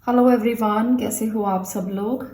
Hello everyone, कैसे हो आप सब लोग।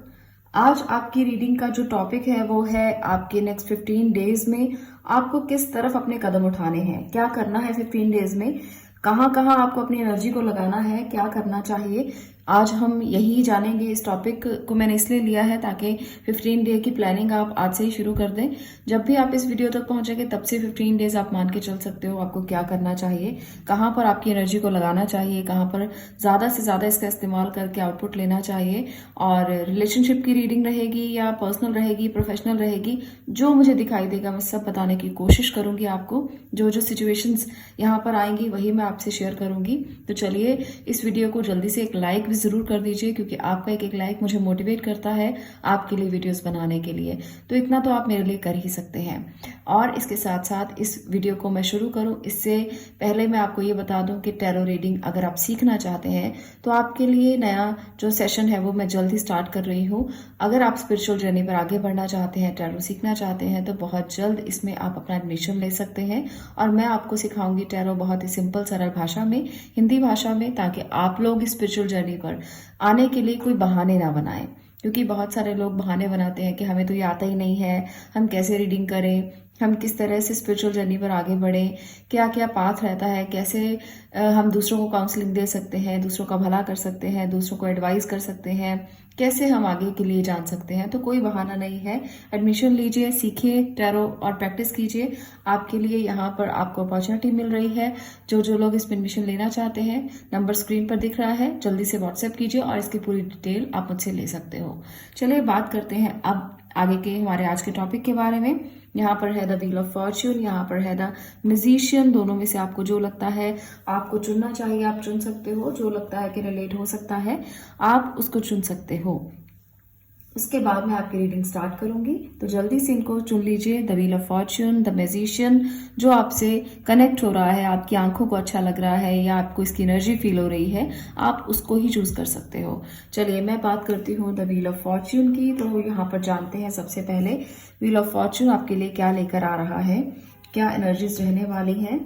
आज आपकी रीडिंग का जो टॉपिक है वो है आपके नेक्स्ट 15 डेज में आपको किस तरफ अपने कदम उठाने हैं, क्या करना है 15 डेज में, कहाँ कहाँ आपको अपनी एनर्जी को लगाना है, क्या करना चाहिए। आज हम यही जानेंगे। इस टॉपिक को मैंने इसलिए लिया है ताकि 15 डे की प्लानिंग आप आज से ही शुरू कर दें। जब भी आप इस वीडियो तक पहुंचेंगे तब से 15 डेज आप मान के चल सकते हो आपको क्या करना चाहिए, कहाँ पर आपकी एनर्जी को लगाना चाहिए, कहाँ पर ज़्यादा से ज़्यादा इसका इस्तेमाल करके आउटपुट लेना चाहिए। और रिलेशनशिप की रीडिंग रहेगी या पर्सनल रहेगी, प्रोफेशनल रहेगी, जो मुझे दिखाई देगा मैं सब बताने की कोशिश करूंगी आपको। जो जो सिचुएशंस यहाँ पर आएंगी वही मैं आपसे शेयर करूंगी। तो चलिए इस वीडियो को जल्दी से एक लाइक भी ज़रूर कर दीजिए, क्योंकि आपका एक एक लाइक मुझे मोटिवेट करता है आपके लिए वीडियोस बनाने के लिए। तो इतना तो आप मेरे लिए कर ही सकते हैं। और इसके साथ साथ इस वीडियो को मैं शुरू करूं इससे पहले मैं आपको ये बता दूं कि टैरो रीडिंग अगर आप सीखना चाहते हैं तो आपके लिए नया जो सेशन है वो मैं जल्द ही स्टार्ट कर रही हूँ। अगर आप स्पिरिचुअल जर्नी पर आगे बढ़ना चाहते हैं, टैरो सीखना चाहते हैं, तो बहुत जल्द इसमें आप अपना एडमिशन ले सकते हैं। और मैं आपको सिखाऊंगी टैरो बहुत ही सिंपल सरल भाषा में, हिंदी भाषा में, ताकि आप लोग इस स्पिरिचुअल जर्नी पर आने के लिए कोई बहाने ना बनाएं। क्योंकि बहुत सारे लोग बहाने बनाते हैं कि हमें तो ये आता ही नहीं है, हम कैसे रीडिंग करें, हम किस तरह से स्पिरिचुअल जर्नी पर आगे बढ़ें, क्या क्या पाथ रहता है, कैसे हम दूसरों को काउंसलिंग दे सकते हैं, दूसरों का भला कर सकते हैं, दूसरों को एडवाइस कर सकते हैं, कैसे हम आगे के लिए जान सकते हैं। तो कोई बहाना नहीं है। एडमिशन लीजिए, सीखिए टैरो और प्रैक्टिस कीजिए। आपके लिए यहाँ पर आपको अपॉर्चुनिटी मिल रही है। जो जो लोग इसमें एडमिशन लेना चाहते हैं, नंबर स्क्रीन पर दिख रहा है, जल्दी से व्हाट्सएप कीजिए और इसकी पूरी डिटेल आप मुझसे ले सकते हो। चलिए बात करते हैं अब आगे के हमारे आज के टॉपिक के बारे में। यहाँ पर है द व्हील ऑफ फॉर्च्यून, यहाँ पर है द म्यूजिशियन। दोनों में से आपको जो लगता है आपको चुनना चाहिए आप चुन सकते हो। जो लगता है कि रिलेट हो सकता है आप उसको चुन सकते हो। उसके बाद मैं आपकी रीडिंग स्टार्ट करूंगी, तो जल्दी से इनको चुन लीजिए। The wheel of Fortune, the magician, जो आपसे कनेक्ट हो रहा है, आपकी आंखों को अच्छा लग रहा है या आपको इसकी एनर्जी फील हो रही है, आप उसको ही चूज कर सकते हो। चलिए मैं बात करती हूँ द व्हील ऑफ फॉर्च्यून की। तो यहाँ पर जानते हैं सबसे पहले व्हील ऑफ फॉर्च्यून आपके लिए क्या लेकर आ रहा है, क्या एनर्जीज रहने वाली हैं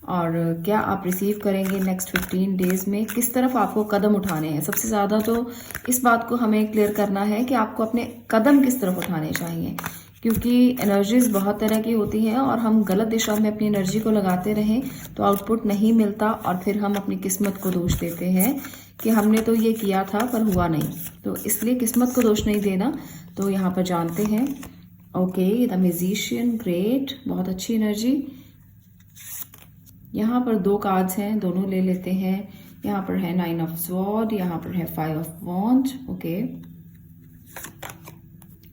और क्या आप रिसीव करेंगे नेक्स्ट 15 डेज में, किस तरफ आपको कदम उठाने हैं। सबसे ज़्यादा तो इस बात को हमें क्लियर करना है कि आपको अपने कदम किस तरफ उठाने चाहिए, क्योंकि एनर्जीज बहुत तरह की होती हैं और हम गलत दिशा में अपनी एनर्जी को लगाते रहें तो आउटपुट नहीं मिलता और फिर हम अपनी किस्मत को दोष देते हैं कि हमने तो ये किया था पर हुआ नहीं। तो इसलिए किस्मत को दोष नहीं देना। तो यहाँ पर जानते हैं। ओके, द म्यूजिशियन, ग्रेट, बहुत अच्छी एनर्जी। यहाँ पर दो कार्ड्स हैं, दोनों ले लेते हैं। यहाँ पर है 9 ऑफ स्वॉर्ड, यहाँ पर है 5 ऑफ वॉन्ड। ओके,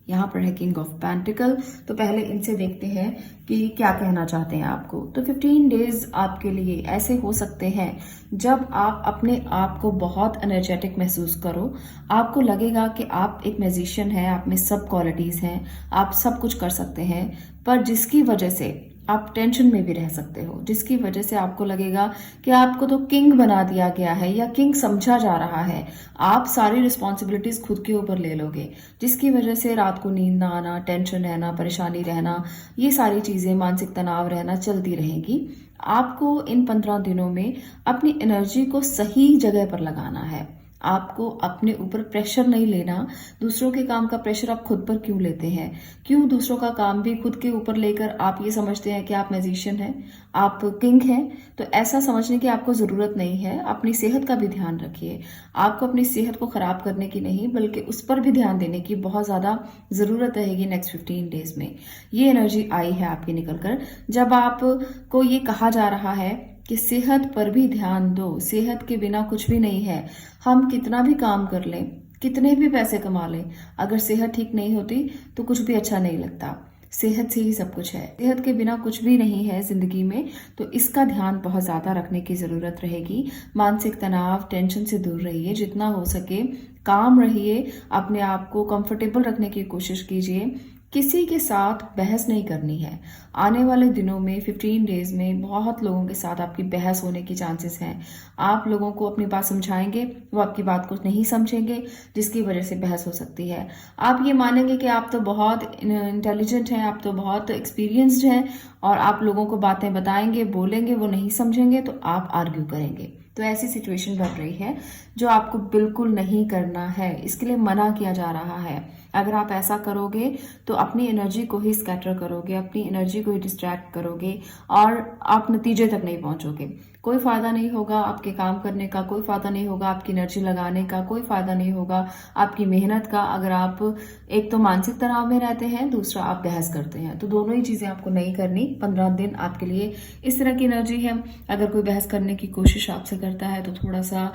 यहाँ पर है किंग ऑफ पेंटिकल। तो पहले इनसे देखते हैं कि क्या कहना चाहते हैं आपको। तो 15 डेज आपके लिए ऐसे हो सकते हैं जब आप अपने आप को बहुत एनर्जेटिक महसूस करो। आपको लगेगा कि आप एक म्यूजिशियन हैं, आप में सब क्वालिटीज हैं, आप सब कुछ कर सकते हैं, पर जिसकी वजह से आप टेंशन में भी रह सकते हो, जिसकी वजह से आपको लगेगा कि आपको तो किंग बना दिया गया है या किंग समझा जा रहा है। आप सारी रिस्पॉन्सिबिलिटीज खुद के ऊपर ले लोगे, जिसकी वजह से रात को नींद ना आना, टेंशन रहना, परेशानी रहना, ये सारी चीजें, मानसिक तनाव रहना चलती रहेगी। आपको इन 15 दिनों में अपनी एनर्जी को सही जगह पर लगाना है। आपको अपने ऊपर प्रेशर नहीं लेना। दूसरों के काम का प्रेशर आप खुद पर क्यों लेते हैं? क्यों दूसरों का काम भी खुद के ऊपर लेकर आप ये समझते हैं कि आप मैजिशियन हैं, आप किंग हैं? तो ऐसा समझने की आपको जरूरत नहीं है। अपनी सेहत का भी ध्यान रखिए। आपको अपनी सेहत को खराब करने की नहीं, बल्कि उस पर भी ध्यान देने की बहुत ज्यादा जरूरत रहेगी नेक्स्ट 15 डेज में। ये एनर्जी आई है आपकी निकलकर, जब आपको ये कहा जा रहा है कि सेहत पर भी ध्यान दो। सेहत के बिना कुछ भी नहीं है। हम कितना भी काम कर लें, कितने भी पैसे कमा लें, अगर सेहत ठीक नहीं होती तो कुछ भी अच्छा नहीं लगता। सेहत से ही सब कुछ है। सेहत के बिना कुछ भी नहीं है जिंदगी में। तो इसका ध्यान बहुत ज्यादा रखने की जरूरत रहेगी। मानसिक तनाव, टेंशन से दूर रहिए, जितना हो सके काम रहिए, अपने आप को कंफर्टेबल रखने की कोशिश कीजिए। किसी के साथ बहस नहीं करनी है। आने वाले दिनों में 15 डेज में बहुत लोगों के साथ आपकी बहस होने की चांसेस हैं। आप लोगों को अपनी बात समझाएंगे, वो आपकी बात को नहीं समझेंगे, जिसकी वजह से बहस हो सकती है। आप ये मानेंगे कि आप तो बहुत इंटेलिजेंट हैं, आप तो बहुत एक्सपीरियंस्ड हैं और आप लोगों को बातें बताएंगे, बोलेंगे, वो नहीं समझेंगे तो आप आर्ग्यू करेंगे। तो ऐसी सिचुएशन बन रही है जो आपको बिल्कुल नहीं करना है, इसके लिए मना किया जा रहा है। अगर आप ऐसा करोगे तो अपनी एनर्जी को ही स्कैटर करोगे, अपनी एनर्जी को ही डिस्ट्रैक्ट करोगे और आप नतीजे तक नहीं पहुंचोगे। कोई फायदा नहीं होगा आपके काम करने का, कोई फायदा नहीं होगा आपकी एनर्जी लगाने का, कोई फायदा नहीं होगा आपकी मेहनत का, अगर आप एक तो मानसिक तनाव में रहते हैं, दूसरा आप बहस करते हैं। तो दोनों ही चीजें आपको नहीं करनी। 15 दिन आपके लिए इस तरह की एनर्जी है। अगर कोई बहस करने की कोशिश आपसे करता है तो थोड़ा सा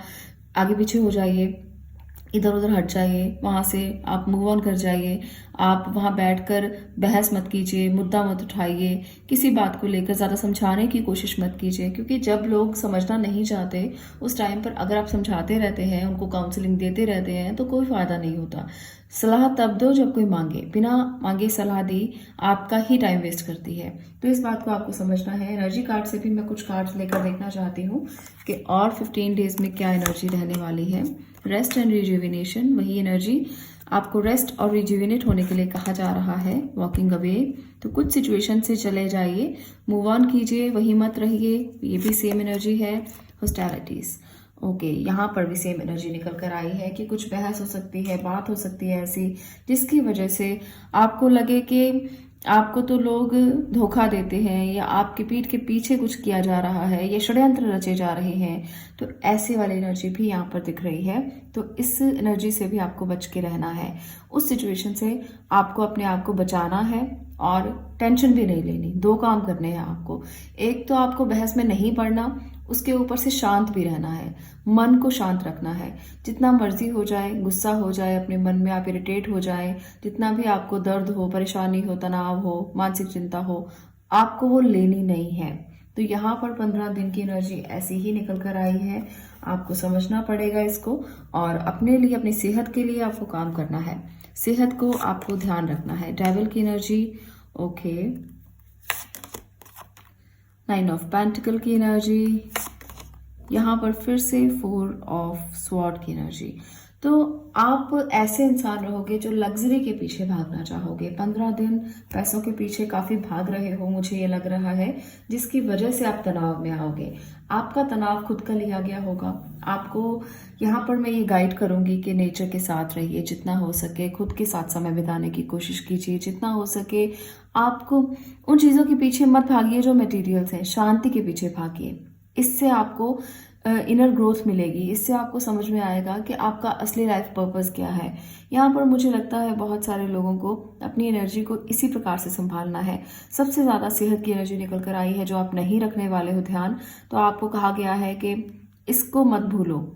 आगे पीछे हो जाइए, इधर उधर हट जाइए, वहां से आप मूव ऑन कर जाइए। आप वहां बैठकर बहस मत कीजिए, मुद्दा मत उठाइए, किसी बात को लेकर ज्यादा समझाने की कोशिश मत कीजिए, क्योंकि जब लोग समझना नहीं चाहते उस टाइम पर अगर आप समझाते रहते हैं, उनको काउंसलिंग देते रहते हैं, तो कोई फायदा नहीं होता। सलाह तब दो जब कोई मांगे, बिना मांगे सलाह दी आपका ही टाइम वेस्ट करती है। तो इस बात को आपको समझना है। एनर्जी कार्ड से भी मैं कुछ कार्ड्स लेकर देखना चाहती हूँ कि और 15 डेज में क्या एनर्जी रहने वाली है। रेस्ट एंड रिजुविनेशन, वही एनर्जी आपको रेस्ट और रिजुविनेट होने के लिए कहा जा रहा है। वॉकिंग अवे, तो कुछ सिचुएशन से चले जाइए, मूव ऑन कीजिए, वही मत रहिए, ये भी सेम एनर्जी है। हॉस्टैलिटीज, ओके, यहाँ पर भी सेम एनर्जी निकल कर आई है कि कुछ बहस हो सकती है, बात हो सकती है ऐसी जिसकी वजह से आपको लगे कि आपको तो लोग धोखा देते हैं या आपके पीठ के पीछे कुछ किया जा रहा है या षड्यंत्र रचे जा रहे हैं। तो ऐसी वाली एनर्जी भी यहाँ पर दिख रही है। तो इस एनर्जी से भी आपको बच के रहना है। उस सिचुएशन से आपको अपने आप को बचाना है और टेंशन भी नहीं लेनी। दो काम करने हैं आपको। एक तो आपको बहस में नहीं पड़ना, उसके ऊपर से शांत भी रहना है, मन को शांत रखना है। जितना मर्जी हो जाए, गुस्सा हो जाए, अपने मन में आप इरिटेट हो जाए, जितना भी आपको दर्द हो, परेशानी हो, तनाव हो, मानसिक चिंता हो, आपको वो लेनी नहीं है। तो यहाँ पर 15 दिन की एनर्जी ऐसी ही निकल कर आई है। आपको समझना पड़ेगा इसको और अपने लिए, अपनी सेहत के लिए आपको काम करना है। सेहत को आपको ध्यान रखना है। डेविल की एनर्जी, ओके, 9 ऑफ पेंटिकल की एनर्जी, यहाँ पर फिर से 4 ऑफ स्वॉर्ड की एनर्जी। तो आप ऐसे इंसान रहोगे जो लग्जरी के पीछे भागना चाहोगे। 15 दिन पैसों के पीछे काफी भाग रहे हो, मुझे ये लग रहा है, जिसकी वजह से आप तनाव में आओगे। आपका तनाव खुद का लिया गया होगा। आपको यहाँ पर मैं ये गाइड करूंगी कि नेचर के साथ रहिए, जितना हो सके खुद के साथ समय बिताने की कोशिश कीजिए, जितना हो सके आपको उन चीजों के पीछे मत भागिए जो मटेरियल्स हैं, शांति के पीछे भागिए। इससे आपको इनर ग्रोथ मिलेगी। इससे आपको समझ में आएगा कि आपका असली लाइफ पर्पस क्या है। यहाँ पर मुझे लगता है बहुत सारे लोगों को अपनी एनर्जी को इसी प्रकार से संभालना है। सबसे ज्यादा सेहत की एनर्जी निकल कर आई है जो आप नहीं रखने वाले हो ध्यान। तो आपको कहा गया है कि इसको मत भूलो।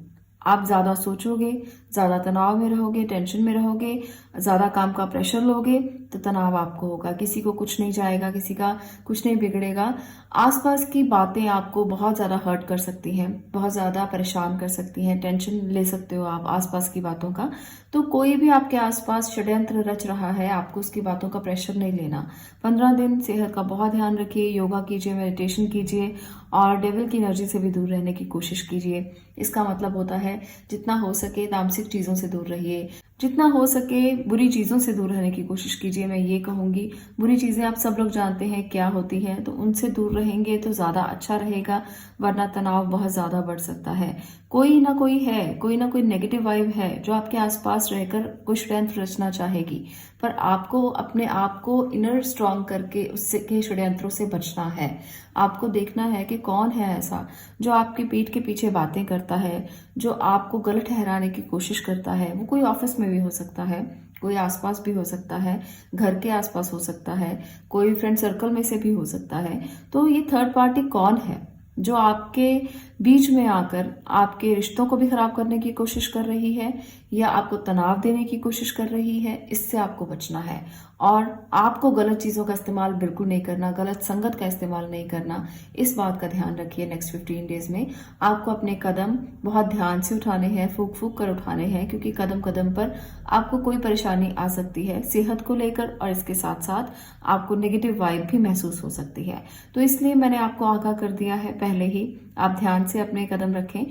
आप ज्यादा सोचोगे, ज्यादा तनाव में रहोगे, टेंशन में रहोगे, ज्यादा काम का प्रेशर लोगे तो तनाव आपको होगा। किसी को कुछ नहीं जाएगा, किसी का कुछ नहीं बिगड़ेगा। आसपास की बातें आपको बहुत ज्यादा हर्ट कर सकती हैं, बहुत ज्यादा परेशान कर सकती हैं, टेंशन ले सकते हो आप आसपास की बातों का। तो कोई भी आपके आसपास षड्यंत्र रच रहा है, आपको उसकी बातों का प्रेशर नहीं लेना। 15 दिन सेहत का बहुत ध्यान रखिए, योगा कीजिए, मेडिटेशन कीजिए और डेविल की एनर्जी से भी दूर रहने की कोशिश कीजिए। इसका मतलब होता है जितना हो सके तामसिक चीजों से दूर रहिए, जितना हो सके बुरी चीजों से दूर रहने की कोशिश कीजिए। मैं ये कहूंगी, बुरी चीजें आप सब लोग जानते हैं क्या होती हैं, तो उनसे दूर रहेंगे तो ज्यादा अच्छा रहेगा, वरना तनाव बहुत ज्यादा बढ़ सकता है। कोई ना कोई है, कोई ना कोई नेगेटिव वाइब है जो आपके आसपास रहकर कोई षड्यंत्र रचना चाहेगी, पर आपको अपने आप को इनर स्ट्रांग करके उससे के षड्यंत्रों से बचना है। आपको देखना है कि कौन है ऐसा जो आपकी पीठ के पीछे बातें करता है, जो आपको गलत ठहराने की कोशिश करता है। वो कोई ऑफिस में भी हो सकता है, कोई आसपास भी हो सकता है, घर के आसपास हो सकता है, कोई फ्रेंड सर्कल में से भी हो सकता है। तो ये थर्ड पार्टी कौन है जो आपके बीच में आकर आपके रिश्तों को भी खराब करने की कोशिश कर रही है या आपको तनाव देने की कोशिश कर रही है। इससे आपको बचना है और आपको गलत चीजों का इस्तेमाल बिल्कुल नहीं करना, गलत संगत का इस्तेमाल नहीं करना। इस बात का ध्यान रखिए। नेक्स्ट 15 डेज में आपको अपने कदम बहुत ध्यान से उठाने हैं, फूक फूक कर उठाने हैं, क्योंकि कदम कदम पर आपको कोई परेशानी आ सकती है सेहत को लेकर और इसके साथ साथ आपको नेगेटिव वाइब भी महसूस हो सकती है। तो इसलिए मैंने आपको आगाह कर दिया है पहले ही, आप ध्यान से अपने कदम रखें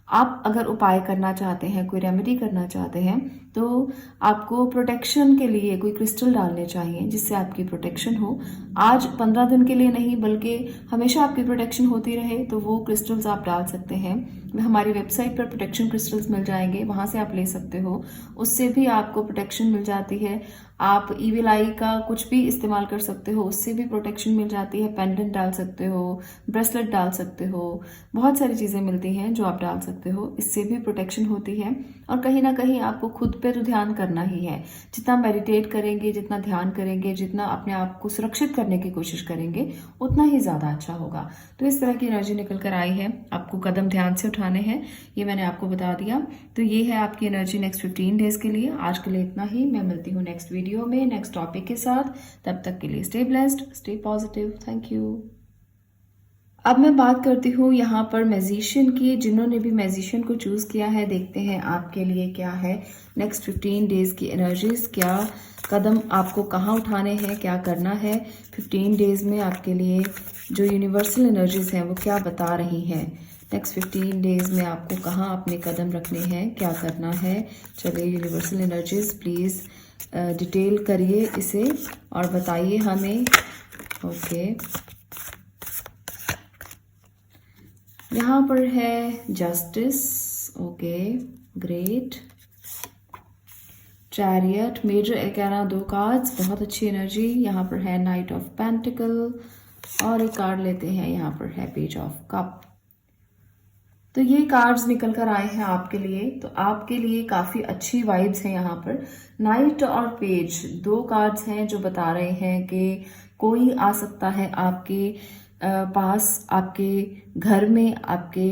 आप अगर उपाय करना चाहते हैं, कोई रेमेडी करना चाहते हैं, तो आपको प्रोटेक्शन के लिए कोई क्रिस्टल डालने चाहिए जिससे आपकी प्रोटेक्शन हो। आज 15 दिन के लिए नहीं बल्कि हमेशा आपकी प्रोटेक्शन होती रहे, तो वो क्रिस्टल्स आप डाल सकते हैं। हमारी वेबसाइट पर प्रोटेक्शन क्रिस्टल्स मिल जाएंगे, वहाँ से आप ले सकते हो। उससे भी आपको प्रोटेक्शन मिल जाती है। आप ईविल आई का कुछ भी इस्तेमाल कर सकते हो, उससे भी प्रोटेक्शन मिल जाती है। पेंडेंट डाल सकते हो, ब्रेसलेट डाल सकते हो, बहुत सारी चीज़ें मिलती हैं जो आप डाल सकते हो, इससे भी प्रोटेक्शन होती है। और कहीं ना कहीं आपको खुद पे तो ध्यान करना ही है। जितना मेडिटेट करेंगे, जितना ध्यान करेंगे, जितना अपने आप को सुरक्षित करने की कोशिश करेंगे, उतना ही ज़्यादा अच्छा होगा। तो इस तरह की एनर्जी निकल कर आई है, आपको कदम ध्यान से उठाने हैं, ये मैंने आपको बता दिया। तो ये है आपकी एनर्जी नेक्स्ट 15 डेज के लिए। आज के लिए इतना ही। मैं मिलती हूँ नेक्स्ट वीडियो में नेक्स्ट टॉपिक के साथ। तब तक के लिए stay blessed, stay positive. Thank you. अब मैं बात करती हूँ यहाँ पर मैजिशियन की। जिन्होंने भी मैजिशियन को चूज किया है, देखते हैं आपके लिए क्या है नेक्स्ट 15 डेज की एनर्जीज। क्या कदम आपको कहाँ उठाने हैं, क्या करना है 15 डेज में आपके लिए। जो यूनिवर्सल एनर्जीज हैं वो क्या बता रही हैं नेक्स्ट 15 डेज में, आपको कहाँ अपने कदम रखने हैं, क्या करना है। चलिए यूनिवर्सल एनर्जीज प्लीज डिटेल करिए इसे और बताइए हमें। ओके, यहाँ पर है justice. Okay, great. Chariot, major arcana 2 cards, बहुत अच्छी एनर्जी। यहाँ पर है नाइट ऑफ पेंटिकल और एक कार्ड लेते हैं, यहाँ पर है पेज ऑफ कप। तो ये कार्ड्स निकल कर आए हैं आपके लिए, तो आपके लिए काफी अच्छी वाइब्स हैं यहाँ पर। नाइट और पेज 2 कार्ड्स हैं जो बता रहे हैं कि कोई आ सकता है आपके पास, आपके घर में, आपके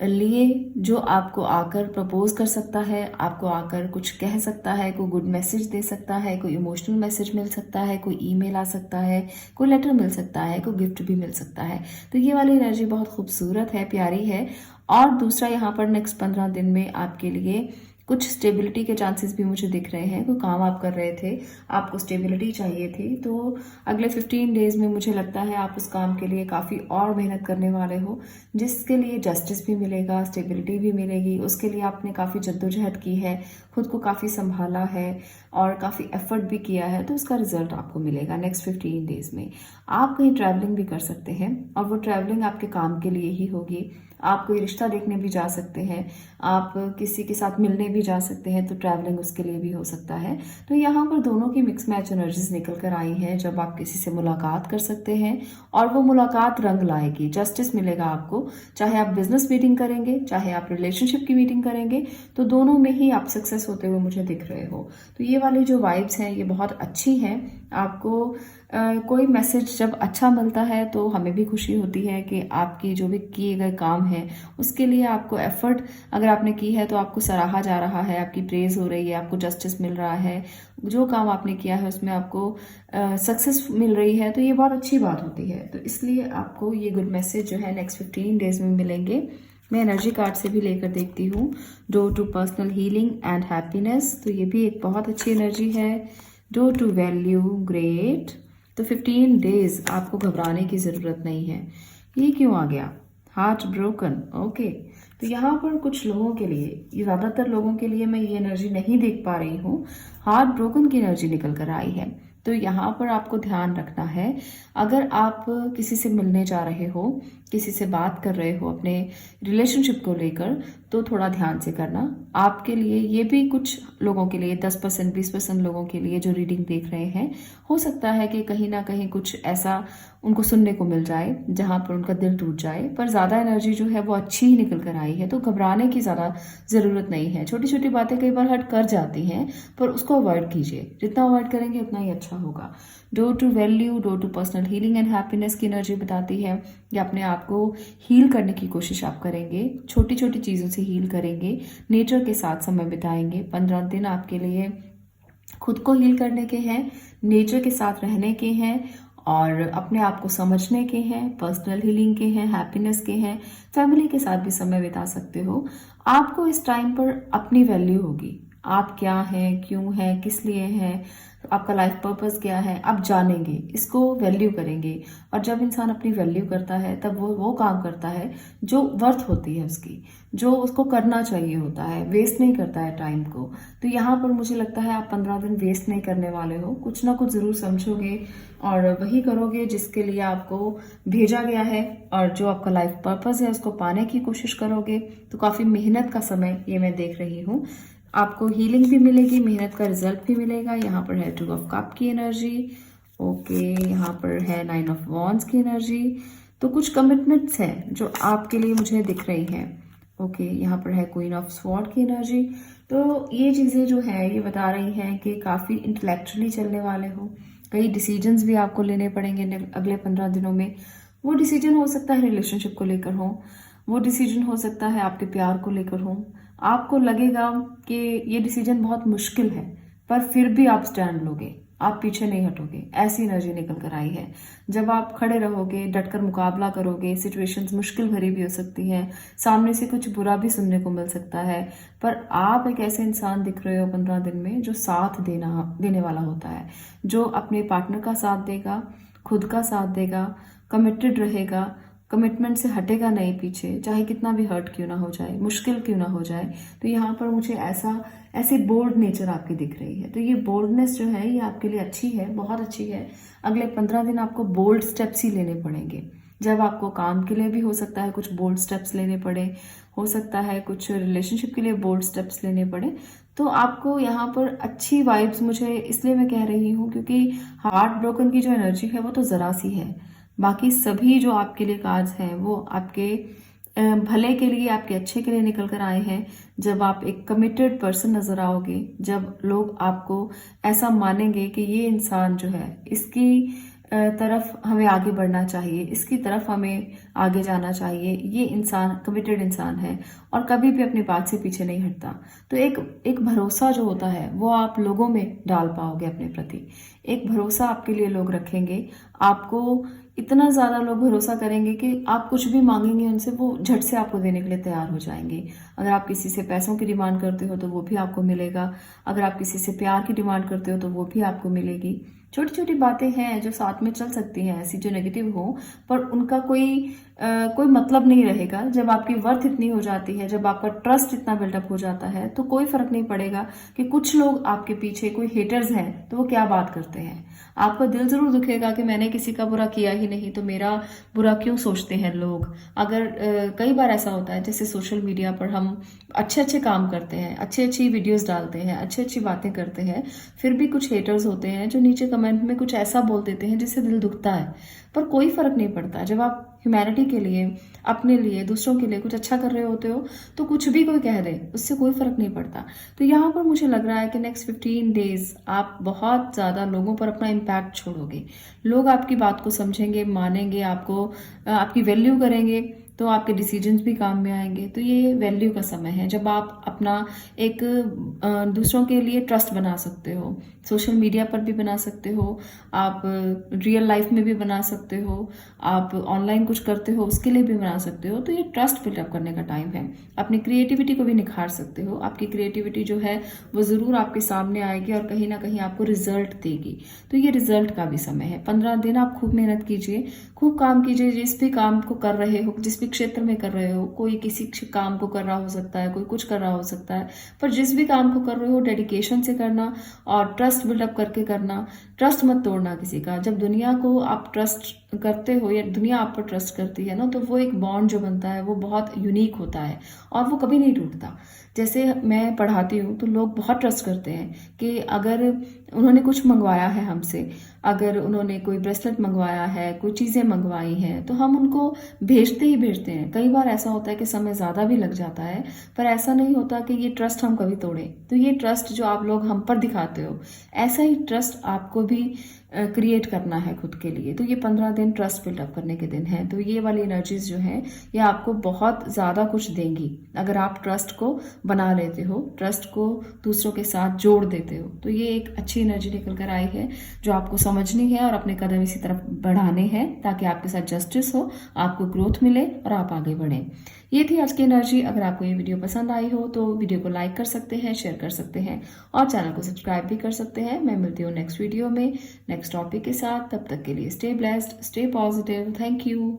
लिए, जो आपको आकर प्रपोज कर सकता है, आपको आकर कुछ कह सकता है, कोई गुड मैसेज दे सकता है, कोई इमोशनल मैसेज मिल सकता है, कोई ईमेल आ सकता है, कोई लेटर मिल सकता है, कोई गिफ्ट भी मिल सकता है। तो ये वाली एनर्जी बहुत खूबसूरत है, प्यारी है। और दूसरा, यहाँ पर नेक्स्ट 15 दिन में आपके लिए कुछ स्टेबिलिटी के चांसेस भी मुझे दिख रहे हैं। कोई काम आप कर रहे थे, आपको स्टेबिलिटी चाहिए थी, तो अगले 15 डेज में मुझे लगता है आप उस काम के लिए काफ़ी और मेहनत करने वाले हो, जिसके लिए जस्टिस भी मिलेगा, स्टेबिलिटी भी मिलेगी। उसके लिए आपने काफ़ी जद्दोजहद की है, खुद को काफ़ी संभाला है और काफ़ी एफर्ट भी किया है, तो उसका रिजल्ट आपको मिलेगा नेक्स्ट 15 डेज में। आप कहीं ट्रैवलिंग भी कर सकते हैं और वो ट्रैवलिंग आपके काम के लिए ही होगी। आप कोई रिश्ता देखने भी जा सकते हैं, आप किसी के साथ मिलने भी जा सकते हैं, तो ट्रैवलिंग उसके लिए भी हो सकता है। तो यहाँ पर दोनों की मिक्स मैच एनर्जीज निकल कर आई हैं, जब आप किसी से मुलाकात कर सकते हैं और वो मुलाकात रंग लाएगी, जस्टिस मिलेगा आपको। चाहे आप बिजनेस मीटिंग करेंगे, चाहे आप रिलेशनशिप की मीटिंग करेंगे, तो दोनों में ही आप सक्सेस होते हुए मुझे दिख रहे हो। तो ये वाली जो वाइब्स हैं ये बहुत अच्छी हैं। आपको कोई मैसेज जब अच्छा मिलता है तो हमें भी खुशी होती है कि आपकी जो भी किए गए काम है उसके लिए आपको एफर्ट अगर आपने की है तो आपको सराहा जा रहा है, आपकी प्रेज हो रही है, आपको जस्टिस मिल रहा है, जो काम आपने किया है उसमें आपको सक्सेस मिल रही है, तो ये बहुत अच्छी बात होती है। तो इसलिए आपको ये गुड मैसेज जो है नेक्स्ट 15 डेज में मिलेंगे। मैं एनर्जी कार्ड से भी लेकर देखती हूँ। Door to personal healing and happiness, तो ये भी एक बहुत अच्छी एनर्जी है। Door to value, great. तो 15 डेज आपको घबराने की ज़रूरत नहीं है। ये क्यों आ गया? Heart broken, okay. तो यहाँ पर कुछ लोगों के लिए, ये ज़्यादातर लोगों के लिए मैं ये एनर्जी नहीं देख पा रही हूँ। हार्ट ब्रोकन की एनर्जी निकल कर आई है। तो यहाँ पर आपको ध्यान रखना है, अगर आप किसी से मिलने जा रहे हो, किसी से बात कर रहे हो अपने रिलेशनशिप को लेकर, तो थोड़ा ध्यान से करना। आपके लिए ये भी कुछ लोगों के लिए 10% 20% लोगों के लिए जो रीडिंग देख रहे हैं, हो सकता है कि कहीं ना कहीं कुछ ऐसा उनको सुनने को मिल जाए जहां पर उनका दिल टूट जाए, पर ज़्यादा एनर्जी जो है वो अच्छी ही निकल कर आई है। तो घबराने की ज़्यादा ज़रूरत नहीं है। छोटी छोटी बातें कई बार हर्ट कर जाती हैं, पर उसको अवॉइड कीजिए। जितना अवॉइड करेंगे उतना ही अच्छा होगा। Door to value, door to personal healing and happiness की एनर्जी बताती है कि अपने आप को हील करने की कोशिश आप करेंगे, छोटी छोटी चीज़ों से हील करेंगे, नेचर के साथ समय बिताएंगे। 15 दिन आपके लिए खुद को हील करने के हैं, नेचर के साथ रहने के हैं और अपने आप को समझने के हैं, पर्सनल हीलिंग के हैं, हैप्पीनेस के हैं। फैमिली के साथ भी समय बिता सकते हो। आपको इस टाइम पर अपनी वैल्यू होगी, आप क्या हैं, क्यों हैं, किस लिए हैं, आपका लाइफ पर्पस क्या है, आप जानेंगे, इसको वैल्यू करेंगे। और जब इंसान अपनी वैल्यू करता है तब वो काम करता है जो वर्थ होती है उसकी, जो उसको करना चाहिए होता है, वेस्ट नहीं करता है टाइम को। तो यहाँ पर मुझे लगता है आप 15 दिन वेस्ट नहीं करने वाले हो, कुछ ना कुछ जरूर समझोगे और वही करोगे जिसके लिए आपको भेजा गया है, और जो आपका लाइफ पर्पस है उसको पाने की कोशिश करोगे। तो काफी मेहनत का समय ये मैं देख रही हूँ। आपको हीलिंग भी मिलेगी, मेहनत का रिजल्ट भी मिलेगा। यहाँ पर है 2 ऑफ कप की एनर्जी, ओके, यहाँ पर है 9 ऑफ वॉन्ड्स की एनर्जी। तो कुछ कमिटमेंट्स हैं जो आपके लिए मुझे दिख रही हैं। ओके, यहाँ पर है क्वीन ऑफ स्वॉर्ड की एनर्जी। तो ये चीजें जो है ये बता रही हैं कि काफी इंटेलेक्चुअली चलने वाले हो। कई डिसीजंस भी आपको लेने पड़ेंगे अगले 15 दिनों में। वो डिसीजन हो सकता है रिलेशनशिप को लेकर हो, वो डिसीजन हो सकता है आपके प्यार को लेकर हो। आपको लगेगा कि ये डिसीजन बहुत मुश्किल है, पर फिर भी आप स्टैंड लोगे, आप पीछे नहीं हटोगे। ऐसी एनर्जी निकल कर आई है। जब आप खड़े रहोगे, डटकर मुकाबला करोगे, सिचुएशंस मुश्किल भरी भी हो सकती हैं, सामने से कुछ बुरा भी सुनने को मिल सकता है, पर आप एक ऐसे इंसान दिख रहे हो 15 दिन में जो साथ देने वाला होता है, जो अपने पार्टनर का साथ देगा, खुद का साथ देगा, कमिटेड रहेगा, कमिटमेंट से हटेगा नहीं पीछे, चाहे कितना भी हर्ट क्यों ना हो जाए, मुश्किल क्यों ना हो जाए। तो यहाँ पर मुझे ऐसी बोल्ड नेचर आपकी दिख रही है। तो ये बोल्डनेस जो है ये आपके लिए अच्छी है, बहुत अच्छी है। अगले 15 दिन आपको बोल्ड स्टेप्स ही लेने पड़ेंगे। जब आपको काम के लिए भी हो सकता है कुछ बोल्ड स्टेप्स लेने पड़े, हो सकता है कुछ रिलेशनशिप के लिए बोल्ड स्टेप्स लेने पड़े। तो आपको यहाँ पर अच्छी वाइब्स, मुझे इसलिए मैं कह रही हूँ क्योंकि हार्ट ब्रोकन की जो एनर्जी है वो तो जरा सी है। बाकी सभी जो आपके लिए कार्ड्स हैं वो आपके भले के लिए, आपके अच्छे के लिए निकल कर आए हैं। जब आप एक कमिटेड पर्सन नजर आओगे, जब लोग आपको ऐसा मानेंगे कि ये इंसान जो है इसकी तरफ हमें आगे बढ़ना चाहिए, इसकी तरफ हमें आगे जाना चाहिए, ये इंसान कमिटेड इंसान है और कभी भी अपनी बात से पीछे नहीं हटता। तो एक भरोसा जो होता है वो आप लोगों में डाल पाओगे अपने प्रति। एक भरोसा आपके लिए लोग रखेंगे, आपको इतना ज्यादा लोग भरोसा करेंगे कि आप कुछ भी मांगेंगे उनसे, वो झट से आपको देने के लिए तैयार हो जाएंगे। अगर आप किसी से पैसों की डिमांड करते हो तो वो भी आपको मिलेगा, अगर आप किसी से प्यार की डिमांड करते हो तो वो भी आपको मिलेगी। छोटी छोटी बातें हैं जो साथ में चल सकती हैं, ऐसी जो नेगेटिव हो, पर उनका कोई मतलब नहीं रहेगा। जब आपकी वर्थ इतनी हो जाती है, जब आपका ट्रस्ट इतना बिल्डअप हो जाता है, तो कोई फर्क नहीं पड़ेगा कि कुछ लोग आपके पीछे, कोई हेटर्स हैं तो वो क्या बात करते हैं। आपका दिल जरूर दुखेगा कि मैंने किसी का बुरा किया ही नहीं, तो मेरा बुरा क्यों सोचते हैं लोग। अगर कई बार ऐसा होता है, जैसे सोशल मीडिया पर हम अच्छे अच्छे काम करते हैं, अच्छी अच्छी वीडियोस डालते हैं, अच्छी अच्छी बातें करते हैं, फिर भी कुछ हेटर्स होते हैं जो नीचे कमेंट में कुछ ऐसा बोल देते हैं जिससे दिल दुखता है। पर कोई फर्क नहीं पड़ता। जब आप ह्यूमैनिटी के लिए, अपने लिए, दूसरों के लिए कुछ अच्छा कर रहे होते हो तो कुछ भी कोई कह दे उससे कोई फर्क नहीं पड़ता। तो यहाँ पर मुझे लग रहा है कि नेक्स्ट 15 डेज आप बहुत ज्यादा लोगों पर अपना इम्पैक्ट छोड़ोगे। लोग आपकी बात को समझेंगे, मानेंगे, आपको आपकी वैल्यू करेंगे, तो आपके डिसीजंस भी काम में आएंगे। तो ये वैल्यू का समय है जब आप अपना एक दूसरों के लिए ट्रस्ट बना सकते हो। सोशल मीडिया पर भी बना सकते हो, आप रियल लाइफ में भी बना सकते हो, आप ऑनलाइन कुछ करते हो उसके लिए भी बना सकते हो। तो ये ट्रस्ट बिल्डअप करने का टाइम है। अपनी क्रिएटिविटी को भी निखार सकते हो। आपकी क्रिएटिविटी जो है वो जरूर आपके सामने आएगी और कहीं ना कहीं आपको रिजल्ट देगी। तो ये रिजल्ट का भी समय है। 15 दिन आप खूब मेहनत कीजिए, खूब काम कीजिए। जिस भी काम को कर रहे हो, जिस भी क्षेत्र में कर रहे हो, कोई किसी काम को कर रहा हो सकता है, कोई कुछ कर रहा हो सकता है, पर जिस भी काम को कर रहे हो डेडिकेशन से करना और ट्रस्ट बिल्डअप करके करना। ट्रस्ट मत तोड़ना किसी का। जब दुनिया को आप ट्रस्ट करते हो या दुनिया आप पर ट्रस्ट करती है ना, तो वो एक बॉन्ड जो बनता है वो बहुत यूनिक होता है और वो कभी नहीं टूटता। जैसे मैं पढ़ाती हूँ तो लोग बहुत ट्रस्ट करते हैं कि अगर उन्होंने कुछ मंगवाया है हमसे, अगर उन्होंने कोई ब्रेसलेट मंगवाया है, कोई चीज़ें मंगवाई हैं, तो हम उनको भेजते ही भेजते हैं। कई बार ऐसा होता है कि समय ज़्यादा भी लग जाता है, पर ऐसा नहीं होता कि ये ट्रस्ट हम कभी तोड़ें। तो ये ट्रस्ट जो आप लोग हम पर दिखाते हो, ऐसा ही ट्रस्ट आपको भी क्रिएट करना है खुद के लिए। तो ये 15 दिन ट्रस्ट बिल्डअप करने के दिन है। तो ये वाली एनर्जीज जो है ये आपको बहुत ज्यादा कुछ देंगी अगर आप ट्रस्ट को बना लेते हो, ट्रस्ट को दूसरों के साथ जोड़ देते हो। तो ये एक अच्छी एनर्जी निकल कर आई है जो आपको समझनी है और अपने कदम इसी तरफ बढ़ाने हैं ताकि आपके साथ जस्टिस हो, आपको ग्रोथ मिले और आप आगे बढ़े। ये थी आज की एनर्जी। अगर आपको ये वीडियो पसंद आई हो तो वीडियो को लाइक कर सकते हैं, शेयर कर सकते हैं और चैनल को सब्सक्राइब भी कर सकते हैं। मैं मिलती हूँ नेक्स्ट वीडियो में नेक्स्ट टॉपिक के साथ। तब तक के लिए stay blessed, stay positive. Thank you.